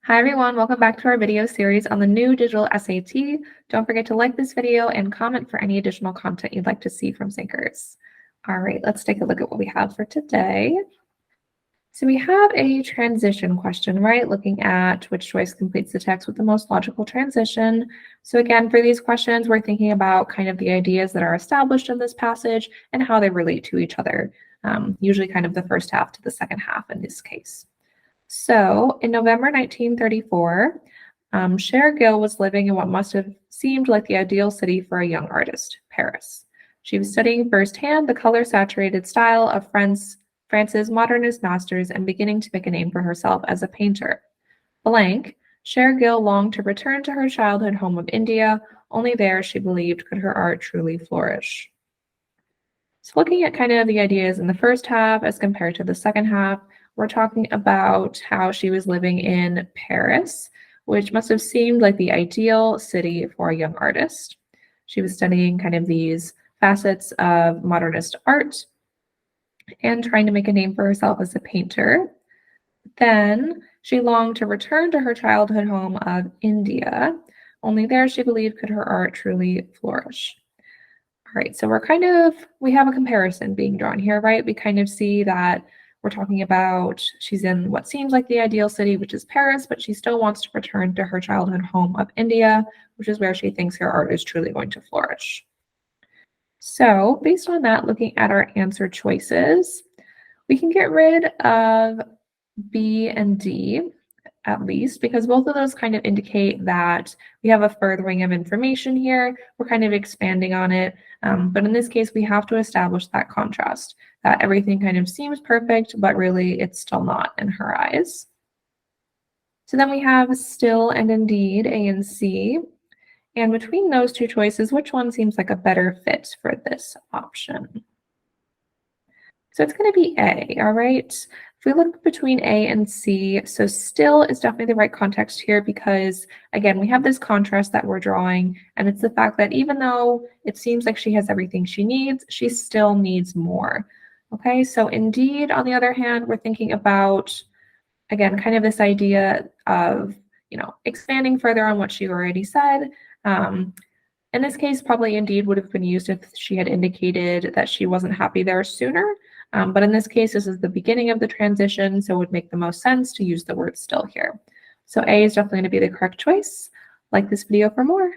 Hi everyone, welcome back to our video series on the new digital SAT. Don't forget to like this video and comment for any additional content you'd like to see from Syncers. All right, let's take a look at what we have for today. So we have a transition question, right? Looking at which choice completes the text with the most logical transition. So again, for these questions, we're thinking about kind of the ideas that are established in this passage and how they relate to each other, usually kind of the first half to the second half in this case. So in November 1934, Cher Gill was living in what must have seemed like the ideal city for a young artist, Paris. She was studying firsthand the color-saturated style of France's modernist masters and beginning to make a name for herself as a painter. Cher Gill longed to return to her childhood home of India. Only there, she believed, could her art truly flourish. So looking at kind of the ideas in the first half as compared to the second half, we're talking about how she was living in Paris, which must have seemed like the ideal city for a young artist. She was studying kind of these facets of modernist art and trying to make a name for herself as a painter. Then she longed to return to her childhood home of India. Only there, she believed, could her art truly flourish. All right, so we have a comparison being drawn here, right? We kind of see that we're talking about she's in what seems like the ideal city, which is Paris, but she still wants to return to her childhood home of India, which is where she thinks her art is truly going to flourish. So based on that, looking at our answer choices, we can get rid of B and D, at least, because both of those kind of indicate that we have a furthering of information here. We're kind of expanding on it. But in this case, we have to establish that contrast, that everything kind of seems perfect, but really it's still not in her eyes. So then we have still and indeed, A and C. And between those two choices, which one seems like a better fit for this option? So it's going to be A, all right? If we look between A and C, so still is definitely the right context here because, again, we have this contrast that we're drawing, and it's the fact that even though it seems like she has everything she needs, she still needs more. Okay, so indeed, on the other hand, we're thinking about, again, kind of this idea of, expanding further on what she already said. In this case, probably indeed would have been used if she had indicated that she wasn't happy there sooner. But in this case, this is the beginning of the transition, so it would make the most sense to use the word still here. So A is definitely going to be the correct choice. Like this video for more.